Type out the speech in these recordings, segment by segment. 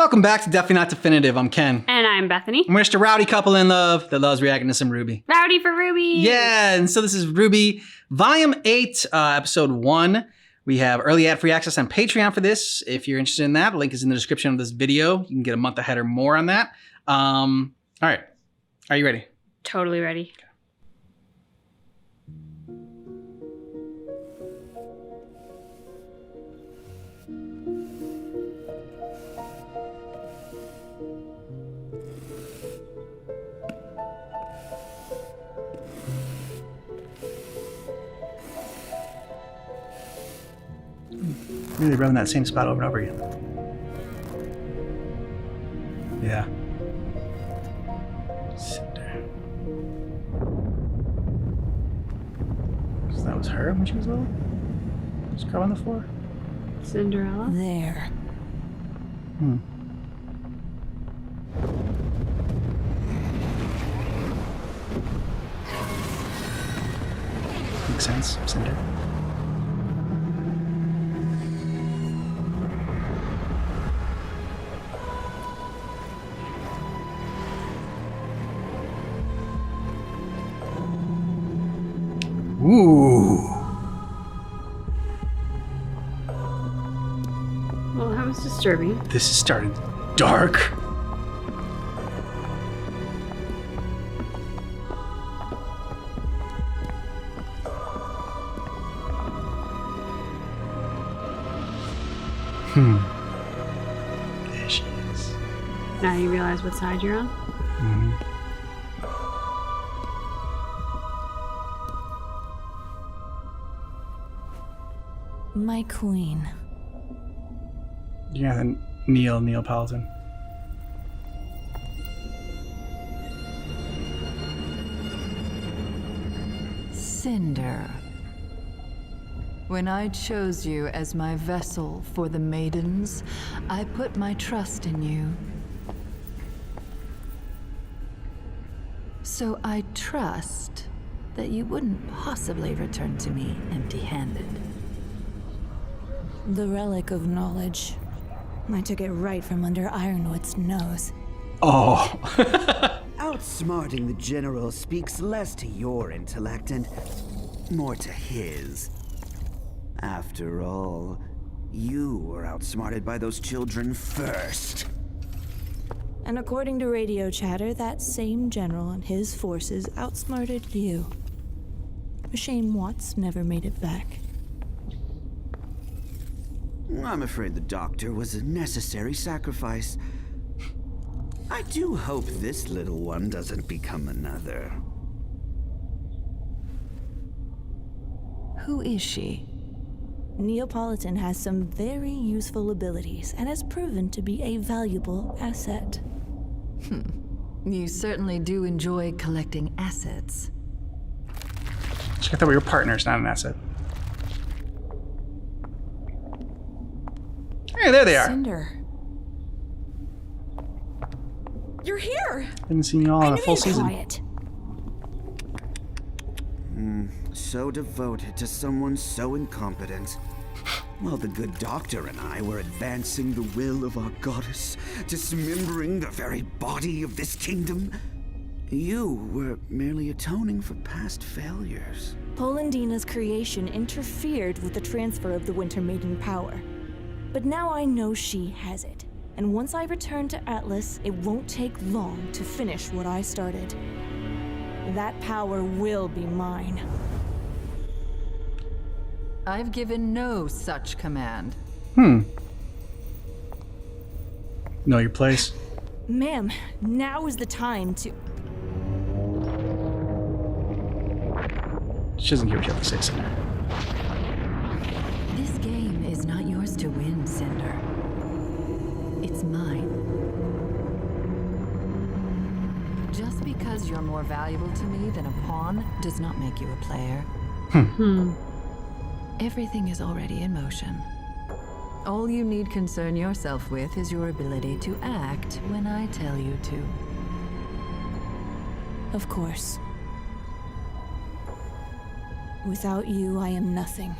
Welcome back to Definitely Not Definitive. I'm Ken. And I'm Bethany. And we're just a rowdy couple in love that loves reacting to some RWBY. Rowdy for RWBY. Yeah, and so this is RWBY Volume 8, Episode 1. We have early ad-free access on Patreon for this. If you're interested in that, the link is in the description of this video. You can get a month ahead or more on that. All right. Are you ready? Totally ready. Really rubbing that same spot over and over again. Yeah. Cinder. So that was her when she was little? Just curl on the floor? Cinderella. There. Makes sense, Cinder. Ooh. Well, that was disturbing. This is starting dark. There she is. Now you realize what side you're on? Mm-hmm. My queen. Yeah, then Neapolitan. Cinder. When I chose you as my vessel for the maidens, I put my trust in you. So I trust that you wouldn't possibly return to me empty-handed. The relic of knowledge. I took it right from under Ironwood's nose. Oh. Outsmarting the general speaks less to your intellect and more to his. After all, you were outsmarted by those children first. And according to radio chatter, that same general and his forces outsmarted you. A shame Watts never made it back. I'm afraid the doctor was a necessary sacrifice. I do hope this little one doesn't become another. Who is she? Neapolitan has some very useful abilities and has proven to be a valuable asset. You certainly do enjoy collecting assets. I thought we were partners, not an asset. Hey, there they are. Cinder. You're here! Haven't seen you all in a full season. Quiet. So devoted to someone so incompetent. While the good doctor and I were advancing the will of our goddess, dismembering the very body of this kingdom, you were merely atoning for past failures. Polendina's creation interfered with the transfer of the Winter Maiden power. But now I know she has it. And once I return to Atlas, it won't take long to finish what I started. That power will be mine. I've given no such command. Know your place. Ma'am, now is the time to... She doesn't hear what you have to say, Cinder. This game is not yours to win, Cinder. It's mine. Just because you're more valuable to me than a pawn does not make you a player. Everything is already in motion. All you need concern yourself with is your ability to act when I tell you to. Of course. Without you, I am nothing.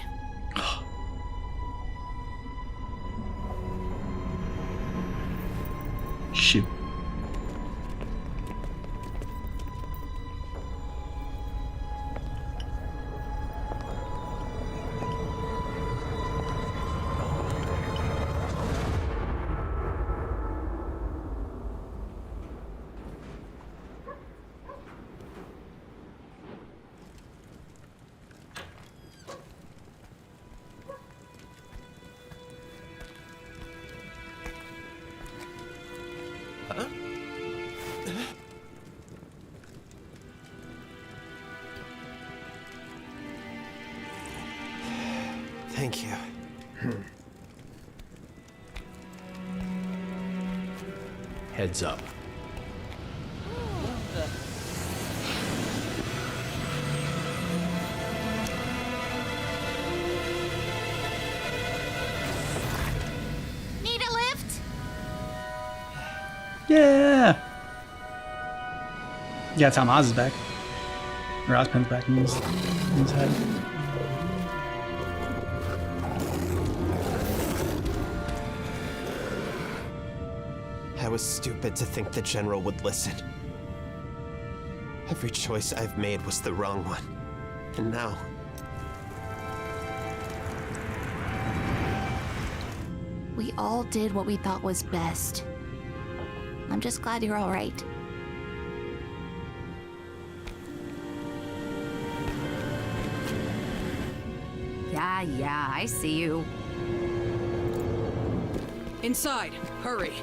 heads up. Need a lift? Yeah. Yeah, Tom Oz is back. Or Ozpin's back in his head. I was stupid to think the General would listen. Every choice I've made was the wrong one. And now... We all did what we thought was best. I'm just glad you're all right. Yeah, I see you. Inside, hurry.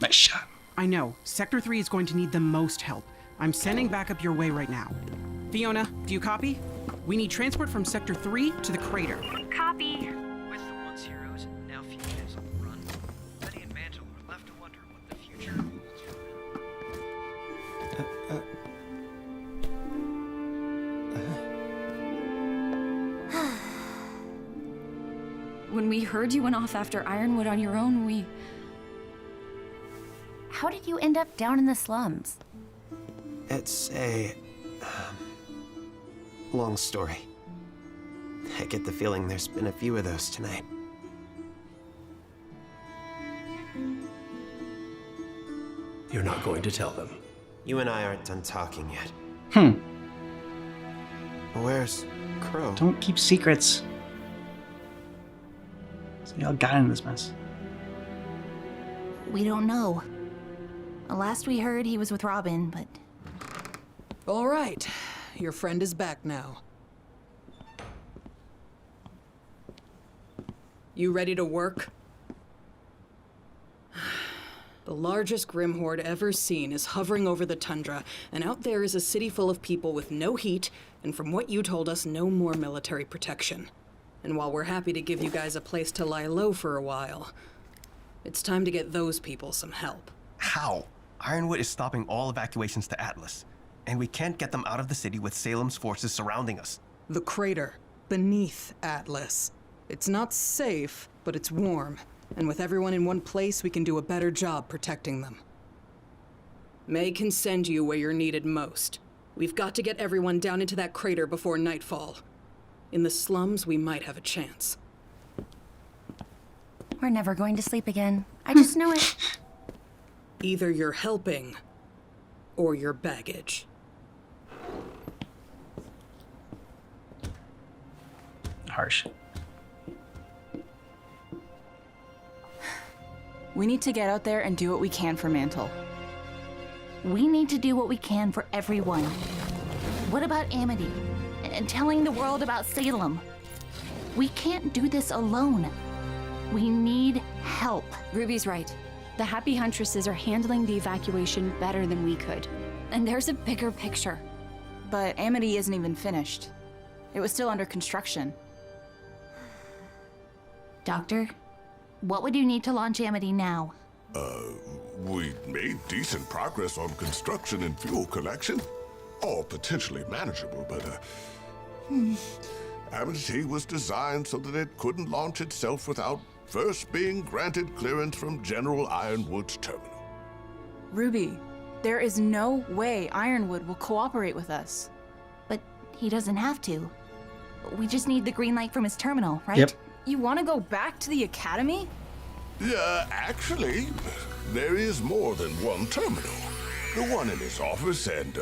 Nice shot. I know, Sector 3 is going to need the most help. I'm sending backup your way right now. Fiona, do you copy? We need transport from Sector 3 to the crater. Copy. With the once heroes, now fugitives on the run, Betty and Mantle are left to wonder what the future holds for them. When we heard you went off after Ironwood on your own, we... How did you end up down in the slums? It's a... long story. I get the feeling there's been a few of those tonight. You're not going to tell them. You and I aren't done talking yet. Where's Crow? Don't keep secrets. So y'all got into this mess. We don't know. Last we heard, he was with Robin, but... All right, your friend is back now. You ready to work? The largest Grim Horde ever seen is hovering over the tundra, and out there is a city full of people with no heat, and from what you told us, no more military protection. And while we're happy to give you guys a place to lie low for a while, it's time to get those people some help. How? Ironwood is stopping all evacuations to Atlas, and we can't get them out of the city with Salem's forces surrounding us. The crater, beneath Atlas. It's not safe, but it's warm. And with everyone in one place, we can do a better job protecting them. May can send you where you're needed most. We've got to get everyone down into that crater before nightfall. In the slums, we might have a chance. We're never going to sleep again. I just know it. Either you're helping, or you're baggage. Harsh. We need to get out there and do what we can for Mantle. We need to do what we can for everyone. What about Amity? And telling the world about Salem? We can't do this alone. We need help. Ruby's right. The Happy Huntresses are handling the evacuation better than we could. And there's a bigger picture. But Amity isn't even finished. It was still under construction. Doctor, what would you need to launch Amity now? We made decent progress on construction and fuel collection. All potentially manageable, but, Amity was designed so that it couldn't launch itself without first being granted clearance from General Ironwood's terminal. Ruby, there is no way Ironwood will cooperate with us. But he doesn't have to. We just need the green light from his terminal, right? Yep. You want to go back to the Academy? Yeah, actually, there is more than one terminal. The one in his office and,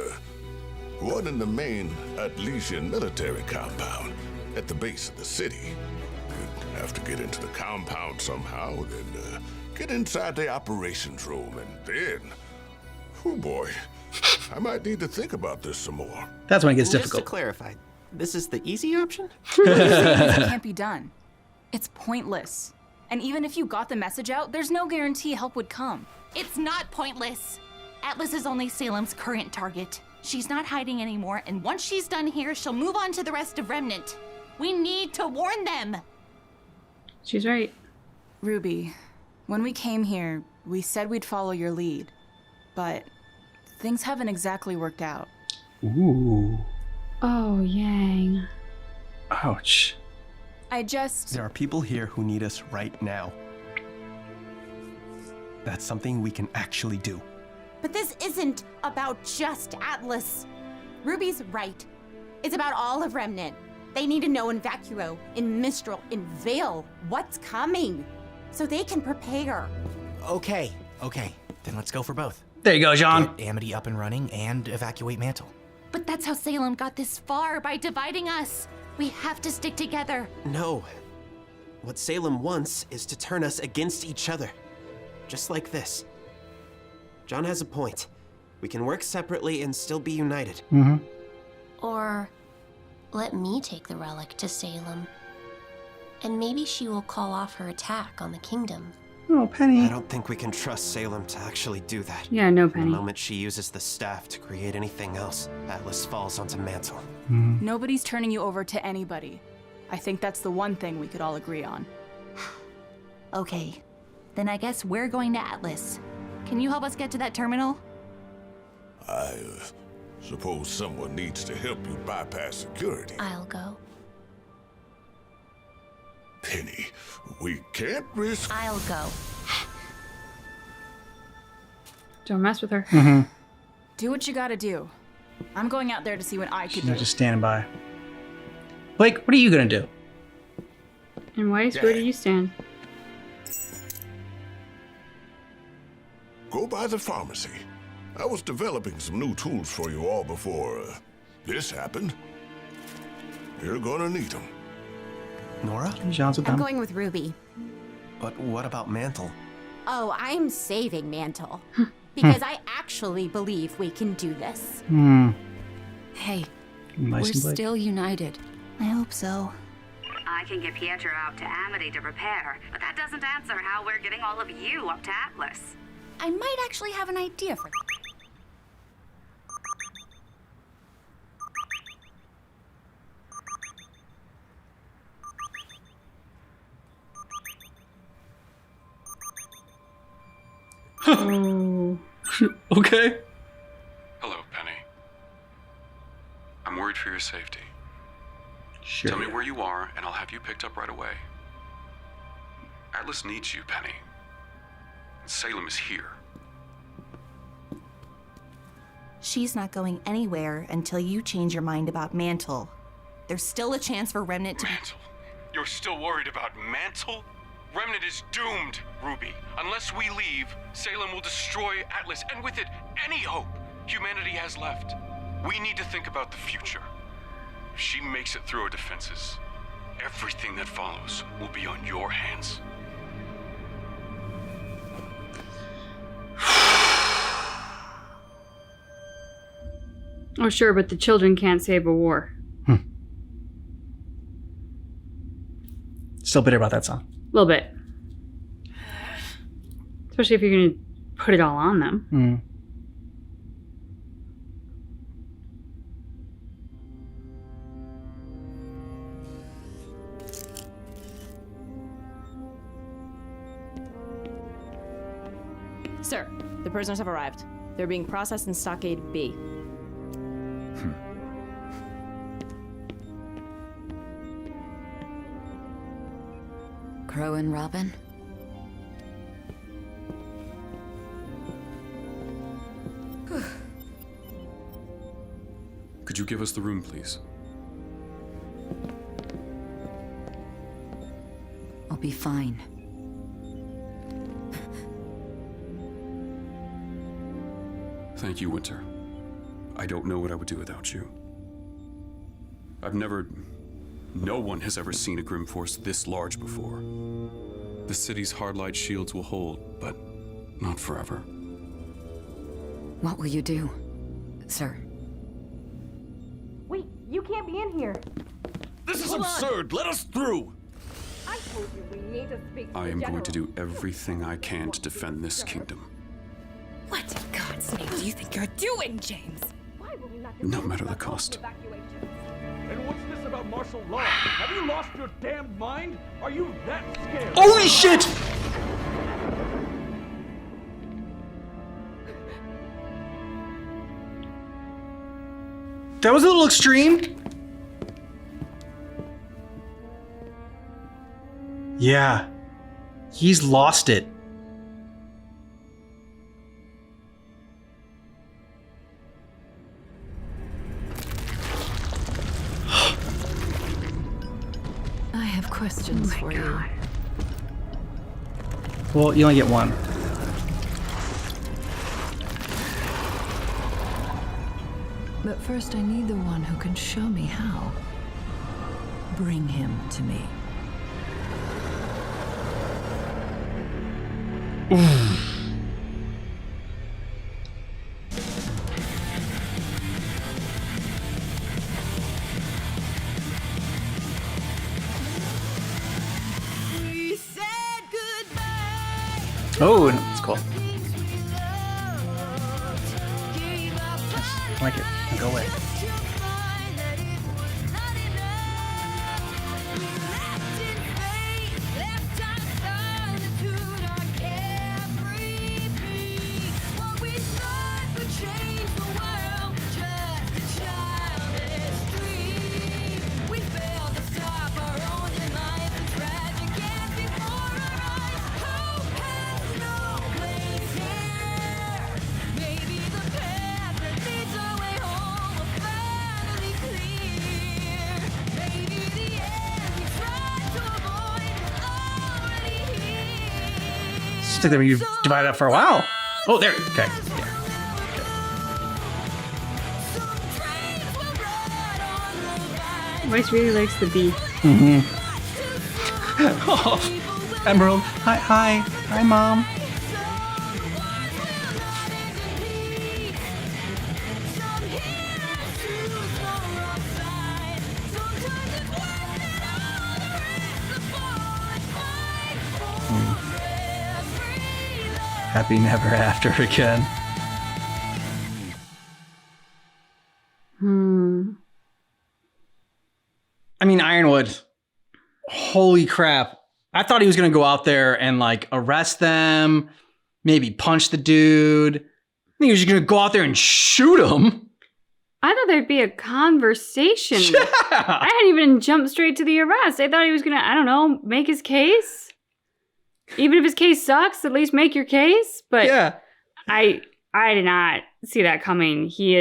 one in the main Atlesian military compound at the base of the city. You'd have to get into the compound somehow, then, get inside the operations room, and then... Oh boy, I might need to think about this some more. That's when it gets Just difficult. to clarify, this is the easy option? It can't be done. It's pointless. And even if you got the message out, there's no guarantee help would come. It's not pointless. Atlas is only Salem's current target. She's not hiding anymore, and once she's done here, she'll move on to the rest of Remnant. We need to warn them. She's right. Ruby, when we came here, we said we'd follow your lead, but things haven't exactly worked out. Ooh. Oh, Yang. Ouch. There are people here who need us right now. That's something we can actually do. But this isn't about just Atlas. Ruby's right. It's about all of Remnant. They need to know in Vacuo, in Mistral, in Vale, what's coming, so they can prepare. Okay, then let's go for both. There you go, John. Get Amity up and running and evacuate Mantle. But that's how Salem got this far, by dividing us. We have to stick together. No. What Salem wants is to turn us against each other. Just like this. John has a point. We can work separately and still be united. Mm-hmm. Or let me take the relic to Salem. And maybe she will call off her attack on the kingdom. Oh, Penny. I don't think we can trust Salem to actually do that. Yeah, no, Penny. The moment she uses the staff to create anything else, Atlas falls onto Mantle. Nobody's turning you over to anybody. I think that's the one thing we could all agree on. Okay, then I guess we're going to Atlas. Can you help us get to that terminal? I suppose someone needs to help you bypass security. I'll go. Penny, we can't risk... I'll go. Don't mess with her. Mm-hmm. Do what you gotta do. I'm going out there to see what I could She's do. not just standing by. Blake, what are you gonna do? And Weiss, where do you stand? Go by the pharmacy. I was developing some new tools for you all before this happened. You're gonna need them. Nora? John's with I'm them. going with Ruby. But what about Mantle? Oh, I'm saving Mantle. Because I actually believe we can do this. Hey, Weiss we're and Blake. still united. I hope so. I can get Pietro out to Amity to prepare, but that doesn't answer how we're getting all of you up to Atlas. I might actually have an idea for Oh. Okay. Hello, Penny. I'm worried for your safety. Sure. Tell me where you are, and I'll have you picked up right away. Atlas needs you, Penny. And Salem is here. She's not going anywhere until you change your mind about Mantle. There's still a chance for Remnant to... Mantle? You're still worried about Mantle? Remnant is doomed, Ruby. Unless we leave, Salem will destroy Atlas, and with it, any hope humanity has left. We need to think about the future. If she makes it through our defenses, everything that follows will be on your hands. Oh, sure, but the children can't save a war. Still bitter about that song. A little bit. Especially if you're going to put it all on them. Sir, the prisoners have arrived. They're being processed in Stockade B. Crow and Robin? Could you give us the room, please? I'll be fine. Thank you, Winter. I don't know what I would do without you. No one has ever seen a Grim Force this large before. The city's hard-light shields will hold, but not forever. What will you do, sir? Wait, you can't be in here. This is absurd! Let us through! I told you we need to speak to I am the going to general. do everything I can to defend this kingdom. What in God's name do you think you're doing, James? Why were we not No matter the cost. And what's this about martial law. Have you lost your damned mind? Are you that scared? Holy shit! That was a little extreme. Yeah. He's lost it. I have questions for you. Well, you only get one. But first, I need the one who can show me how. Bring him to me. Oh, that's cool. I like it. Now go away. Took them, you've divided up for a while. Oh, there. Okay. Yeah. Weiss really likes the bee. Mm-hmm. Oh, Emerald. Hi, hi, hi, Mom. Happy never after again. I mean, Ironwood. Holy crap. I thought he was going to go out there and like arrest them, maybe punch the dude. I think he was going to go out there and shoot him. I thought there'd be a conversation. Yeah. I hadn't even jumped straight to the arrest. I thought he was going to, I don't know, make his case. Even if his case sucks, at least make your case. But yeah. I did not see that coming. He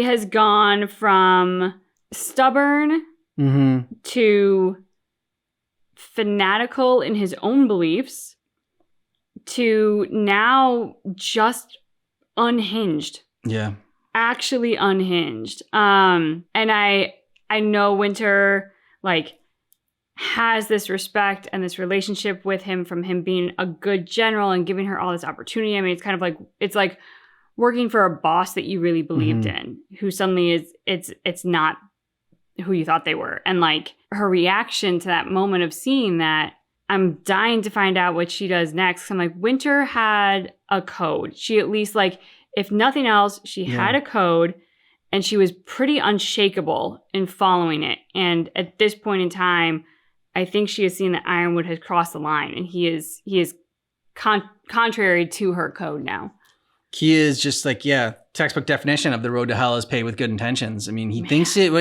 has gone from stubborn to fanatical in his own beliefs to now just unhinged. Yeah. Actually unhinged. And I know Winter like has this respect and this relationship with him from him being a good general and giving her all this opportunity. I mean, it's kind of like, it's like working for a boss that you really believed in, who suddenly it's not who you thought they were. And like her reaction to that moment of seeing that, I'm dying to find out what she does next. I'm like, Winter had a code. She at least like, if nothing else, she had a code and she was pretty unshakable in following it. And at this point in time, I think she has seen that Ironwood has crossed the line, and he is contrary to her code now. He is just like, textbook definition of the road to hell is paved with good intentions. I mean, he thinks it.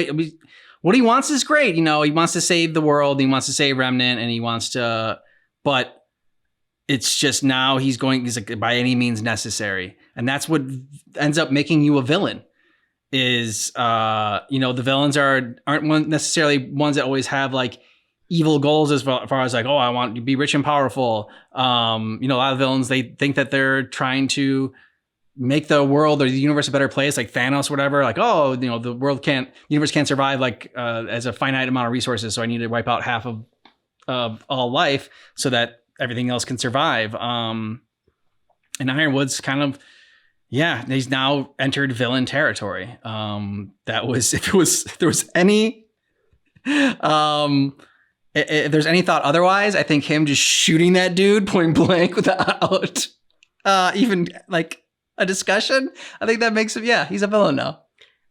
What he wants is great. You know, he wants to save the world. He wants to save Remnant, and he wants to. But it's just now he's like by any means necessary, and that's what ends up making you a villain. Is the villains aren't necessarily ones that always have like evil goals as far as like, oh, I want to be rich and powerful. A lot of villains, they think that they're trying to make the world or the universe a better place, like Thanos or whatever. Like, oh, the universe can't survive like as a finite amount of resources, so I need to wipe out half of all life so that everything else can survive. And Ironwood's kind of, he's now entered villain territory. If there's any thought otherwise, I think him just shooting that dude point blank without even like a discussion, I think that makes him, he's a villain now.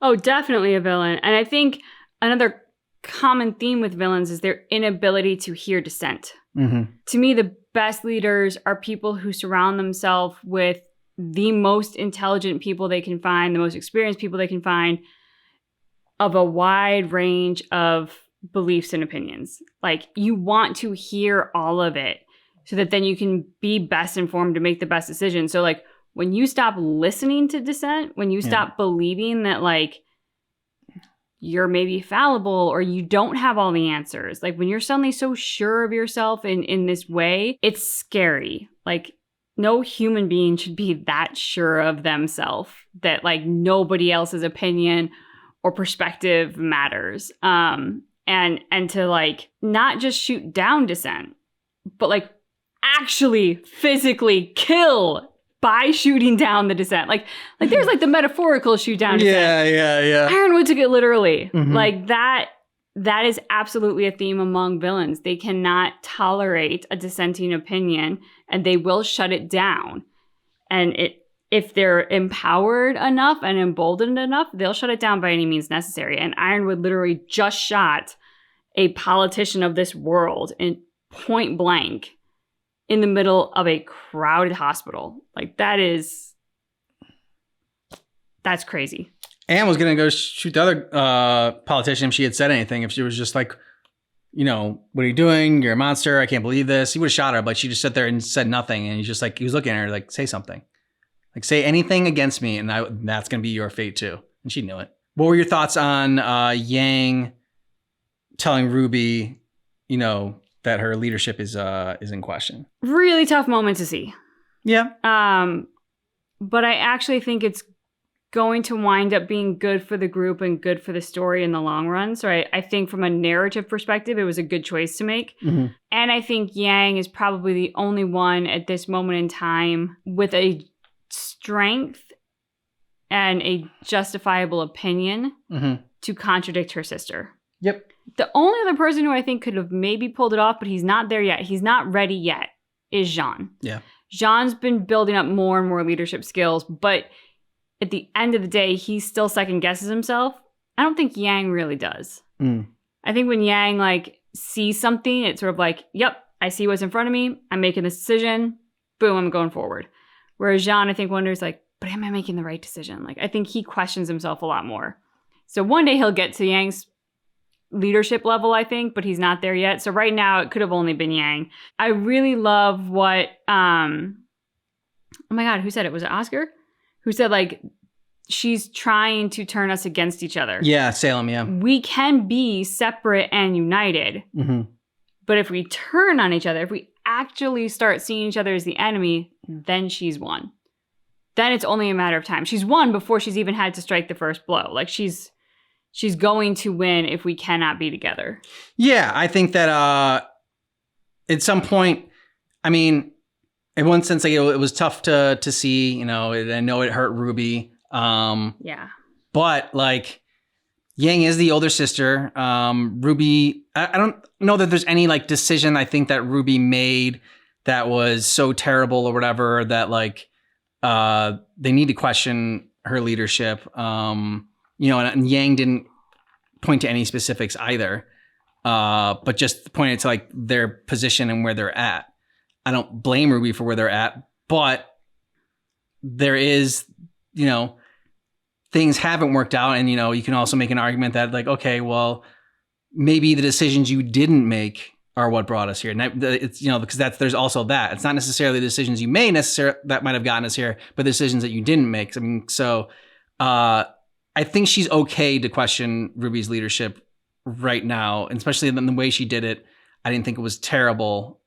Oh, definitely a villain. And I think another common theme with villains is their inability to hear dissent. Mm-hmm. To me, the best leaders are people who surround themselves with the most intelligent people they can find, the most experienced people they can find, of a wide range of beliefs and opinions. Like, you want to hear all of it so that then you can be best informed to make the best decision. So, like, when you stop listening to dissent, when you stop believing that, like, you're maybe fallible or you don't have all the answers, like, when you're suddenly so sure of yourself in this way, it's scary. Like, no human being should be that sure of themselves that, like, nobody else's opinion or perspective matters. And to, like, not just shoot down dissent, but, like, actually physically kill by shooting down the dissent. Like there's, like, the metaphorical shoot down dissent. Yeah. Ironwood took it literally. Mm-hmm. Like, that is absolutely a theme among villains. They cannot tolerate a dissenting opinion, and they will shut it down. And if they're empowered enough and emboldened enough, they'll shut it down by any means necessary. And Ironwood literally just shot a politician of this world in point blank in the middle of a crowded hospital. Like, that's crazy. Anne was going to go shoot the other politician if she had said anything. If she was just like, you know, what are you doing? You're a monster. I can't believe this. He would have shot her, but she just sat there and said nothing. And he's just like, he was looking at her like, say something. Like, say anything against me, and that's going to be your fate too. And she knew it. What were your thoughts on Yang telling RWBY, you know, that her leadership is in question? Really tough moment to see. Yeah. But I actually think it's going to wind up being good for the group and good for the story in the long run. So I think from a narrative perspective, it was a good choice to make. Mm-hmm. And I think Yang is probably the only one at this moment in time with a strength and a justifiable opinion to contradict her sister. Yep. The only other person who I think could have maybe pulled it off, but he's not there yet, he's not ready yet, is Jean. Yeah. Jean's been building up more and more leadership skills, but at the end of the day, he still second guesses himself. I don't think Yang really does. I think when Yang, like, sees something, it's sort of like, yep, I see what's in front of me. I'm making this decision. Boom, I'm going forward. Whereas Jean, I think, wonders, like, but am I making the right decision? Like, I think he questions himself a lot more. So one day he'll get to Yang's leadership level, I think, but he's not there yet. So right now it could have only been Yang. I really love what, oh my God, who said it? Was it Oscar? Who said, like, she's trying to turn us against each other. Yeah, Salem, yeah. We can be separate and united. Mm-hmm. But if we turn on each other, if we actually start seeing each other as the enemy, then she's won. Then it's only a matter of time. She's won before she's even had to strike the first blow. Like, she's going to win if we cannot be together. Yeah, I think that at some point, I mean, in one sense, like, it was tough to see, you know, I know it hurt RWBY. Yeah. But, like, Yang is the older sister. RWBY, I don't know that there's any, like, decision I think that RWBY made that was so terrible or whatever that, like, they need to question her leadership. You know, and Yang didn't point to any specifics either, but just pointed to, like, their position and where they're at. I don't blame RWBY for where they're at, but there is, you know, things haven't worked out. And, you know, you can also make an argument that, like, okay, well, maybe the decisions you didn't make are what brought us here. And it's, you know, because there's also that. It's not necessarily the decisions you made that might have gotten us here, but the decisions that you didn't make. I mean, so I think she's okay to question RWBY's leadership right now, and especially in the way she did it. I didn't think it was terrible.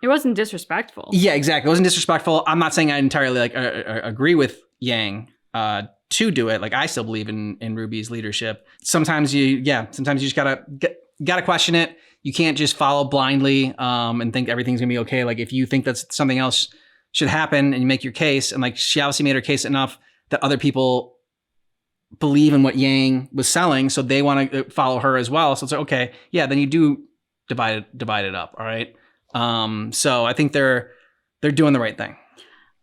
It wasn't disrespectful. Yeah, exactly. It wasn't disrespectful. I'm not saying I entirely, like, agree with Yang to do it. Like, I still believe in RWBY's leadership. Sometimes you just gotta question it. You can't just follow blindly and think everything's gonna be okay. Like, if you think that something else should happen and you make your case, and, like, she obviously made her case enough that other people believe in what Yang was selling, so they want to follow her as well. So it's like, okay, yeah, then you do divide it up. All right. So I think they're doing the right thing.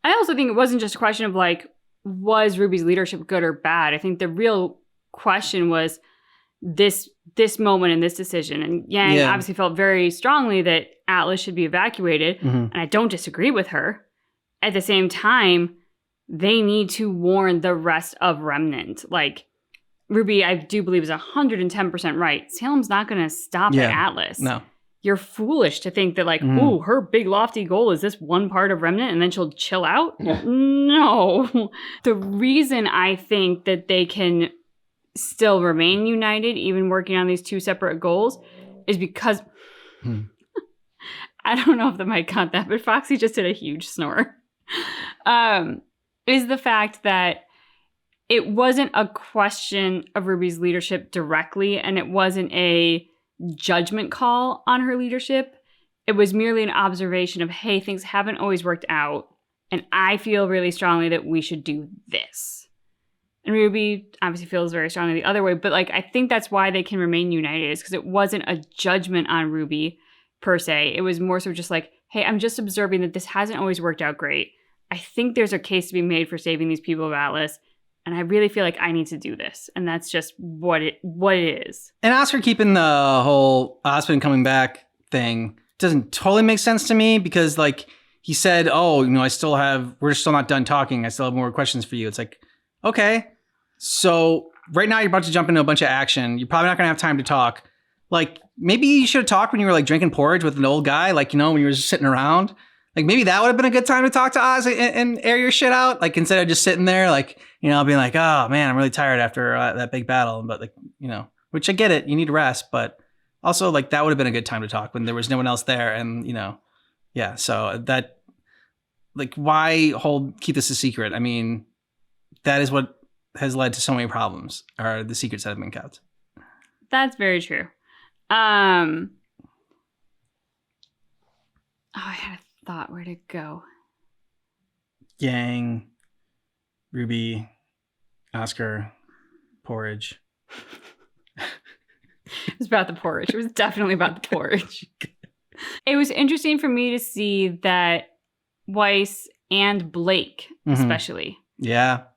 I also think it wasn't just a question of, like, was RWBY's leadership good or bad? I think the real question was, this moment and this decision. And Yang obviously felt very strongly that Atlas should be evacuated, and I don't disagree with her. At the same time, they need to warn the rest of Remnant. Like, RWBY, I do believe, is 110% right. Salem's not going to stop at Atlas. No. You're foolish to think that, like, ooh, her big lofty goal is this one part of Remnant and then she'll chill out. Yeah. No. The reason I think that they can still remain united, even working on these two separate goals, is because I don't know if the mic caught that, but Foxy just did a huge snore. Is the fact that it wasn't a question of RWBY's leadership directly, and it wasn't a judgment call on her leadership. It was merely an observation of, hey, things haven't always worked out, and I feel really strongly that we should do this. And RWBY obviously feels very strongly the other way, but like, I think that's why they can remain united, is because it wasn't a judgment on RWBY per se. It was more so just like, hey, I'm just observing that this hasn't always worked out great. I think there's a case to be made for saving these people of Atlas, and I really feel like I need to do this. And that's just what it is. And Oscar keeping the whole Osmond coming back thing doesn't totally make sense to me, because like he said, oh, we're still not done talking. I still have more questions for you. It's like, okay, so right now you're about to jump into a bunch of action. You're probably not going to have time to talk. Like, maybe you should have talked when you were like drinking porridge with an old guy, like, when you were just sitting around. Like, maybe that would have been a good time to talk to Oz and air your shit out. Like, instead of just sitting there, like, being like, oh man, I'm really tired after that big battle. But like, which I get it. You need to rest. But also, like, that would have been a good time to talk when there was no one else there. And, yeah. So that, like, why keep this a secret? I mean, that is what has led to so many problems, are the secrets that have been kept. That's very true. I had a thought. Where'd it go? Yang, RWBY, Oscar, porridge. It was about the porridge. It was definitely about the porridge. It was interesting for me to see that Weiss and Blake, especially,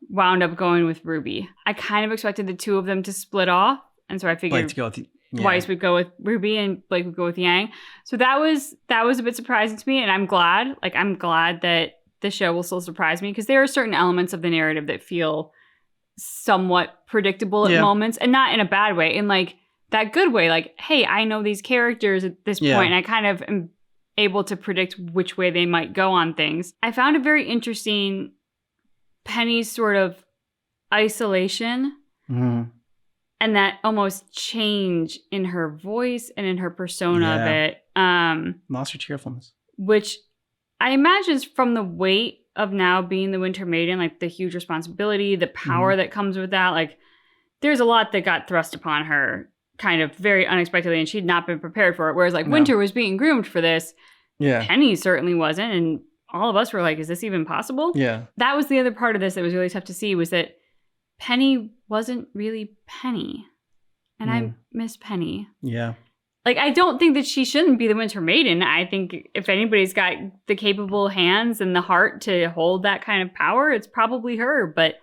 wound up going with RWBY. I kind of expected the two of them to split off, and so I figured Blake to go with Weiss would go with RWBY and Blake would go with Yang. So that was a bit surprising to me, and I'm glad. Like, I'm glad that the show will still surprise me, because there are certain elements of the narrative that feel somewhat predictable at moments, and not in a bad way, in like that good way. Like, hey, I know these characters at this point, and I kind of am able to predict which way they might go on things. I found it very interesting, Penny's sort of isolation. And that almost change in her voice and in her persona a bit. Lost her cheerfulness. Which I imagine is from the weight of now being the Winter Maiden, like the huge responsibility, the power that comes with that. Like, there's a lot that got thrust upon her kind of very unexpectedly, and she'd not been prepared for it. Whereas like Winter was being groomed for this. Yeah. Penny certainly wasn't. And all of us were like, is this even possible? Yeah. That was the other part of this that was really tough to see, was that Penny wasn't really Penny. And I miss Penny. Yeah. Like, I don't think that she shouldn't be the Winter Maiden. I think if anybody's got the capable hands and the heart to hold that kind of power, it's probably her. But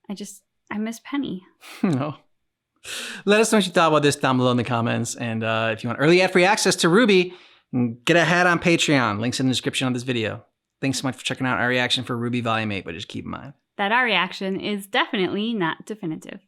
I miss Penny. No. Let us know what you thought about this down below in the comments. And if you want early ad-free access to RWBY, get ahead on Patreon. Links in the description of this video. Thanks so much for checking out our reaction for RWBY Volume 8, but just keep in mind, that our reaction is definitely not definitive.